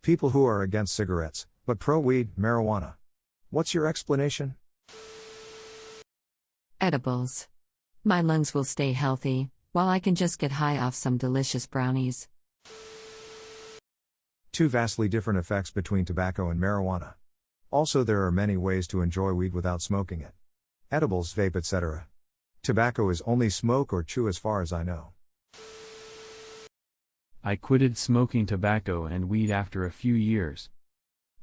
People who are against cigarettes, but pro-weed, marijuana. What's your explanation? Edibles. My lungs will stay healthy, while I can just get high off some delicious brownies. Two vastly different effects between tobacco and marijuana. Also, there are many ways to enjoy weed without smoking it. Edibles, vape, etc. Tobacco is only smoke or chew as far as I know. I quitted smoking tobacco and weed after a few years.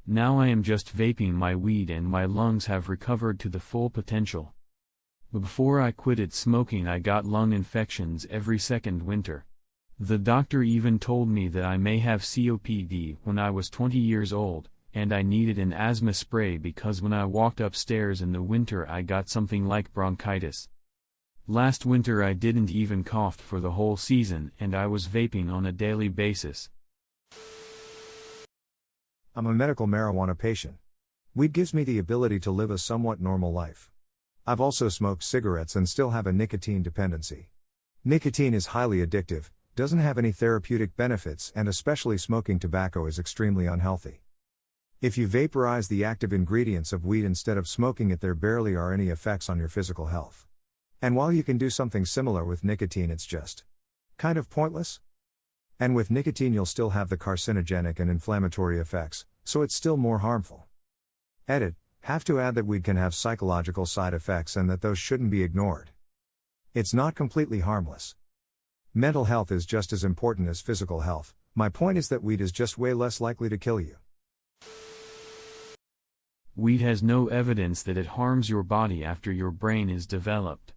Now I am just vaping my weed and my lungs have recovered to the full potential. Before I quitted smoking I got lung infections every second winter. The doctor even told me that I may have COPD when I was 20 years old, and I needed an asthma spray because when I walked upstairs in the winter I got something like bronchitis. Last winter I didn't even cough for the whole season and I was vaping on a daily basis. I'm a medical marijuana patient. Weed gives me the ability to live a somewhat normal life. I've also smoked cigarettes and still have a nicotine dependency. Nicotine is highly addictive, doesn't have any therapeutic benefits, and especially smoking tobacco is extremely unhealthy. If you vaporize the active ingredients of weed instead of smoking it, there barely are any effects on your physical health. And while you can do something similar with nicotine, it's just kind of pointless. And with nicotine you'll still have the carcinogenic and inflammatory effects, so it's still more harmful. Edit, have to add that weed can have psychological side effects and that those shouldn't be ignored. It's not completely harmless. Mental health is just as important as physical health. My point is that weed is just way less likely to kill you. Weed has no evidence that it harms your body after your brain is developed.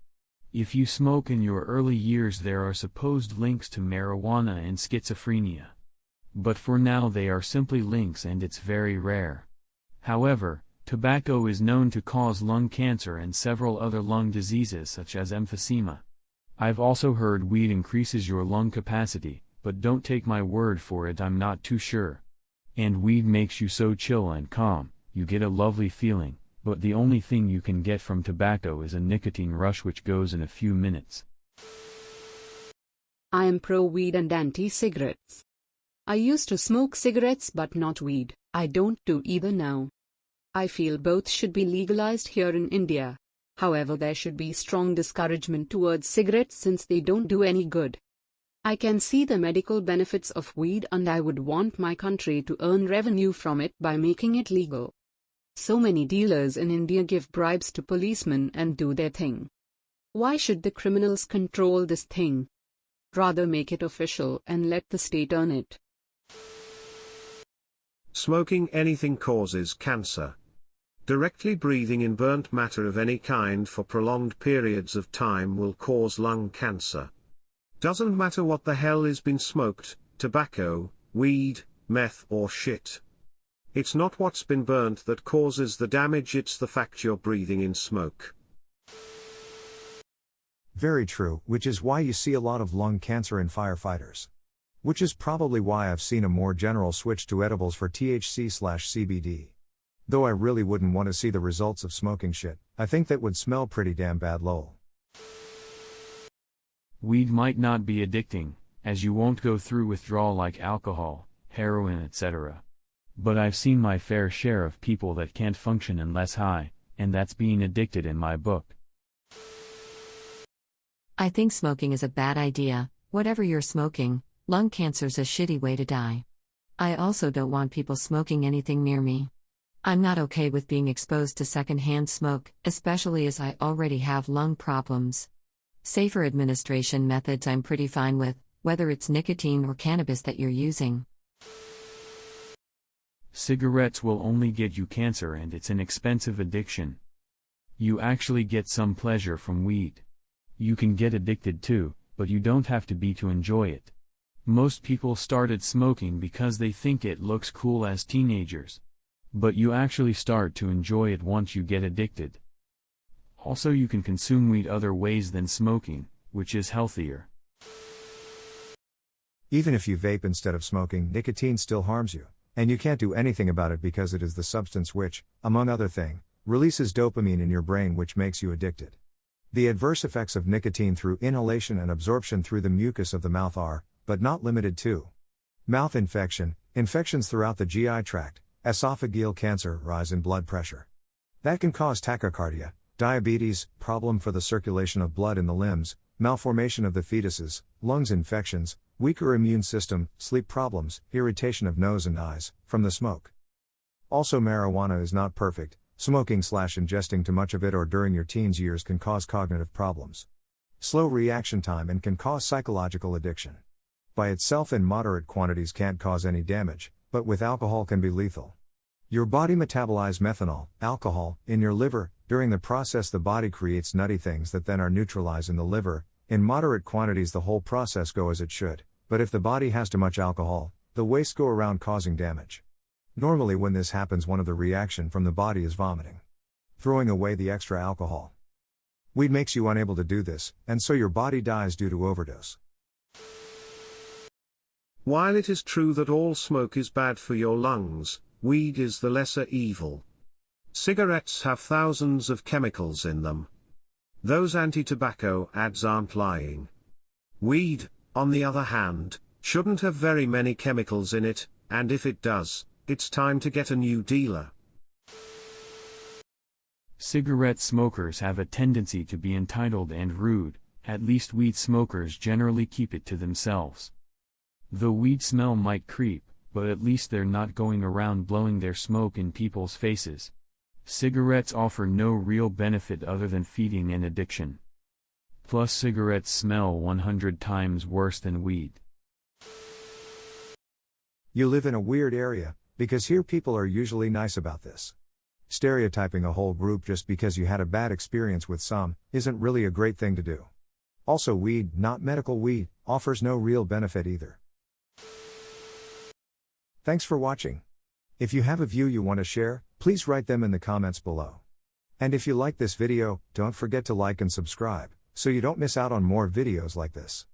If you smoke in your early years, there are supposed links to marijuana and schizophrenia. But for now they are simply links and it's very rare. However, tobacco is known to cause lung cancer and several other lung diseases such as emphysema. I've also heard weed increases your lung capacity, but don't take my word for it, I'm not too sure. And weed makes you so chill and calm, you get a lovely feeling, but the only thing you can get from tobacco is a nicotine rush which goes in a few minutes. I am pro-weed and anti-cigarettes. I used to smoke cigarettes but not weed. I don't do either now. I feel both should be legalized here in India. However, there should be strong discouragement towards cigarettes since they don't do any good. I can see the medical benefits of weed and I would want my country to earn revenue from it by making it legal. So many dealers in India give bribes to policemen and do their thing. Why should the criminals control this thing? Rather make it official and let the state earn it. Smoking anything causes cancer. Directly breathing in burnt matter of any kind for prolonged periods of time will cause lung cancer. Doesn't matter what the hell is been smoked, tobacco, weed, meth or shit. It's not what's been burnt that causes the damage, it's the fact you're breathing in smoke. Very true, which is why you see a lot of lung cancer in firefighters. Which is probably why I've seen a more general switch to edibles for THC/CBD. Though I really wouldn't want to see the results of smoking shit, I think that would smell pretty damn bad lol. Weed might not be addicting, as you won't go through withdrawal like alcohol, heroin etc. But I've seen my fair share of people that can't function unless high, and that's being addicted in my book. I think smoking is a bad idea. Whatever you're smoking, lung cancer's a shitty way to die. I also don't want people smoking anything near me. I'm not okay with being exposed to secondhand smoke, especially as I already have lung problems. Safer administration methods I'm pretty fine with, whether it's nicotine or cannabis that you're using. Cigarettes will only get you cancer and it's an expensive addiction. You actually get some pleasure from weed. You can get addicted too, but you don't have to be to enjoy it. Most people started smoking because they think it looks cool as teenagers. But you actually start to enjoy it once you get addicted. Also, you can consume weed other ways than smoking, which is healthier. Even if you vape instead of smoking, nicotine still harms you, and you can't do anything about it because it is the substance which, among other things, releases dopamine in your brain which makes you addicted. The adverse effects of nicotine through inhalation and absorption through the mucus of the mouth are, but not limited to, mouth infection, infections throughout the GI tract, esophageal cancer, rise in blood pressure. That can cause tachycardia, diabetes, problem for the circulation of blood in the limbs, malformation of the fetuses, lungs infections, weaker immune system, sleep problems, irritation of nose and eyes, from the smoke. Also, marijuana is not perfect. Smoking/ingesting too much of it or during your teens years can cause cognitive problems. Slow reaction time and can cause psychological addiction. By itself in moderate quantities can't cause any damage, but with alcohol can be lethal. Your body metabolizes methanol, alcohol, in your liver. During the process the body creates nutty things that then are neutralized in the liver. In moderate quantities the whole process go as it should, but if the body has too much alcohol, the waste go around causing damage. Normally when this happens one of the reaction from the body is vomiting. Throwing away the extra alcohol. Weed makes you unable to do this, and so your body dies due to overdose. While it is true that all smoke is bad for your lungs, weed is the lesser evil. Cigarettes have thousands of chemicals in them. Those anti-tobacco ads aren't lying. Weed, on the other hand, shouldn't have very many chemicals in it, and if it does, it's time to get a new dealer. Cigarette smokers have a tendency to be entitled and rude, at least weed smokers generally keep it to themselves. The weed smell might creep, but at least they're not going around blowing their smoke in people's faces. Cigarettes offer no real benefit other than feeding an addiction. Plus cigarettes smell 100 times worse than weed. You live in a weird area, because here people are usually nice about this. Stereotyping a whole group just because you had a bad experience with some, isn't really a great thing to do. Also, weed, not medical weed, offers no real benefit either. Thanks for watching. If you have a view you want to share, please write them in the comments below. And if you like this video, don't forget to like and subscribe, so you don't miss out on more videos like this.